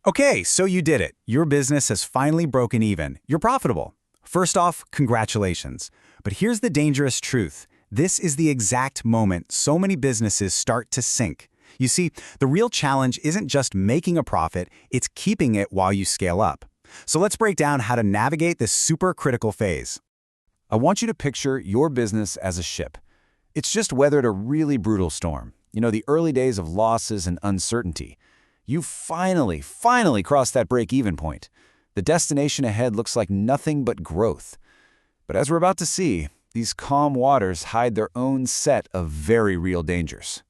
Okay, so you did it. Your business has finally broken even. You're profitable. First off, congratulations. But here's the dangerous truth. This is the exact moment so many businesses start to sink. You see, the real challenge isn't just making a profit, it's keeping it while you scale up. So let's break down how to navigate this super critical phase. I want you to picture your business as a ship. It's just weathered a really brutal storm. The early days of losses and uncertainty. You finally crossed that break-even point. The destination ahead looks like nothing but growth. But as we're about to see, these calm waters hide their own set of very real dangers.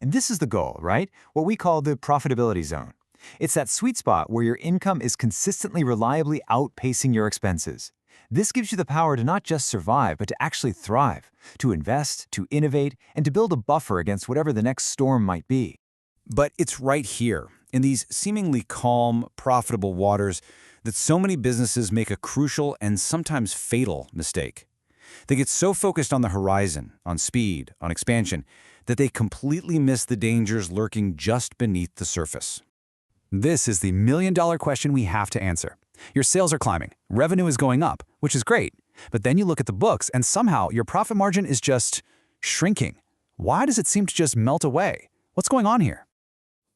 And this is the goal, right? What we call the profitability zone. It's that sweet spot where your income is consistently reliably outpacing your expenses. This gives you the power to not just survive, but to actually thrive, to invest, to innovate, and to build a buffer against whatever the next storm might be. But it's right here, in these seemingly calm, profitable waters, that so many businesses make a crucial and sometimes fatal mistake. They get so focused on the horizon, on speed, on expansion, that they completely miss the dangers lurking just beneath the surface. This is the million-dollar question we have to answer. Your sales are climbing, revenue is going up, which is great, but then you look at the books and somehow your profit margin is just shrinking. Why does it seem to just melt away? What's going on here?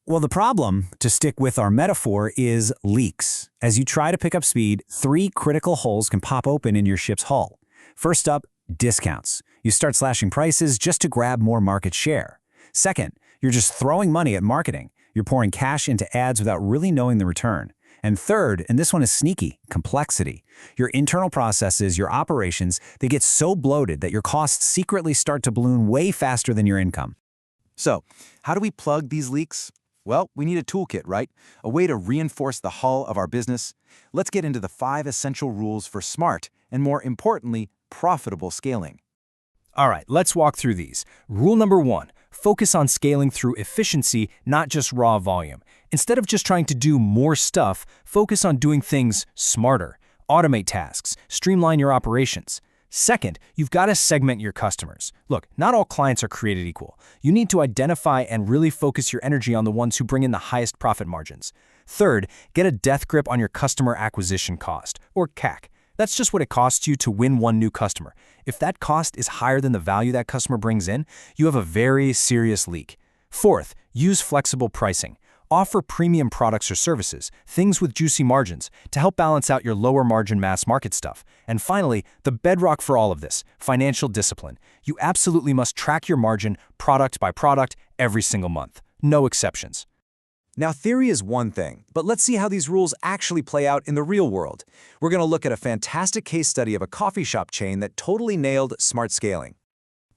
Well, the problem, to stick with our metaphor, is leaks. As you try to pick up speed, 3 critical holes can pop open in your ship's hull. First up, discounts. You start slashing prices just to grab more market share. Second, you're just throwing money at marketing. You're pouring cash into ads without really knowing the return. And third, and this one is sneaky, complexity. Your internal processes, your operations, they get so bloated that your costs secretly start to balloon way faster than your income. So, how do we plug these leaks? Well, we need a toolkit, right? A way to reinforce the hull of our business. Let's get into the 5 essential rules for smart and, more importantly, profitable scaling. All right, let's walk through these. Rule number 1, focus on scaling through efficiency, not just raw volume. Instead of just trying to do more stuff, focus on doing things smarter. Automate tasks, streamline your operations. Second, you've got to segment your customers. Look, not all clients are created equal. You need to identify and really focus your energy on the ones who bring in the highest profit margins. Third, get a death grip on your customer acquisition cost, or CAC. That's just what it costs you to win one new customer. If that cost is higher than the value that customer brings in, you have a very serious leak. Fourth, use flexible pricing. Offer premium products or services, things with juicy margins, to help balance out your lower margin mass market stuff. And finally, the bedrock for all of this, financial discipline. You absolutely must track your margin product by product every single month. No exceptions. Now, theory is one thing, but let's see how these rules actually play out in the real world. We're going to look at a fantastic case study of a coffee shop chain that totally nailed smart scaling.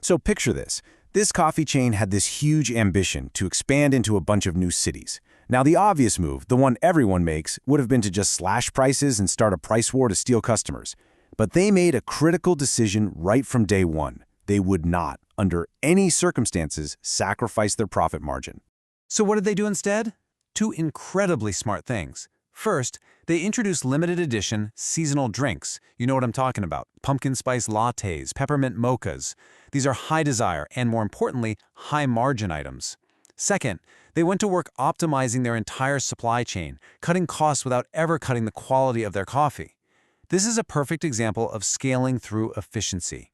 So picture this. This coffee chain had this huge ambition to expand into a bunch of new cities. Now, the obvious move, the one everyone makes, would have been to just slash prices and start a price war to steal customers. But they made a critical decision right from day one. They would not, under any circumstances, sacrifice their profit margin. So what did they do instead? 2 incredibly smart things. First, they introduced limited edition seasonal drinks. You know what I'm talking about. Pumpkin spice lattes, peppermint mochas. These are high desire and, more importantly, high margin items. Second, they went to work optimizing their entire supply chain, cutting costs without ever cutting the quality of their coffee. This is a perfect example of scaling through efficiency.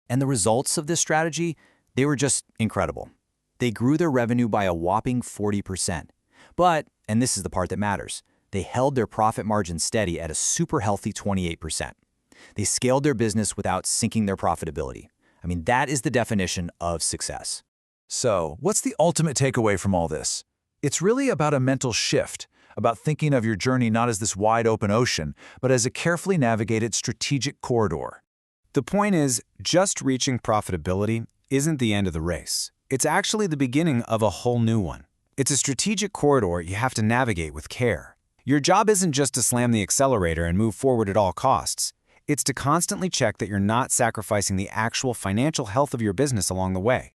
And the results of this strategy, they were just incredible. They grew their revenue by a whopping 40%. But, and this is the part that matters, they held their profit margin steady at a super healthy 28%. They scaled their business without sinking their profitability. I mean, that is the definition of success. So, what's the ultimate takeaway from all this? It's really about a mental shift, about thinking of your journey not as this wide-open ocean, but as a carefully navigated strategic corridor. The point is, just reaching profitability isn't the end of the race. It's actually the beginning of a whole new one. It's a strategic corridor you have to navigate with care. Your job isn't just to slam the accelerator and move forward at all costs. It's to constantly check that you're not sacrificing the actual financial health of your business along the way.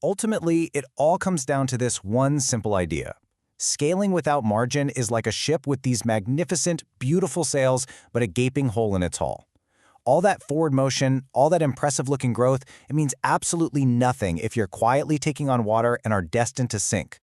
Ultimately, it all comes down to this one simple idea. Scaling without margin is like a ship with these magnificent, beautiful sails, but a gaping hole in its hull. All that forward motion, all that impressive-looking growth, it means absolutely nothing if you're quietly taking on water and are destined to sink.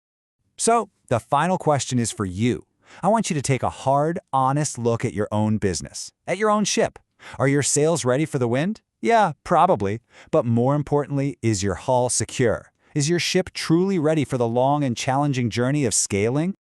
So, the final question is for you. I want you to take a hard, honest look at your own business, at your own ship. Are your sails ready for the wind? Yeah, probably. But more importantly, is your hull secure? Is your ship truly ready for the long and challenging journey of scaling?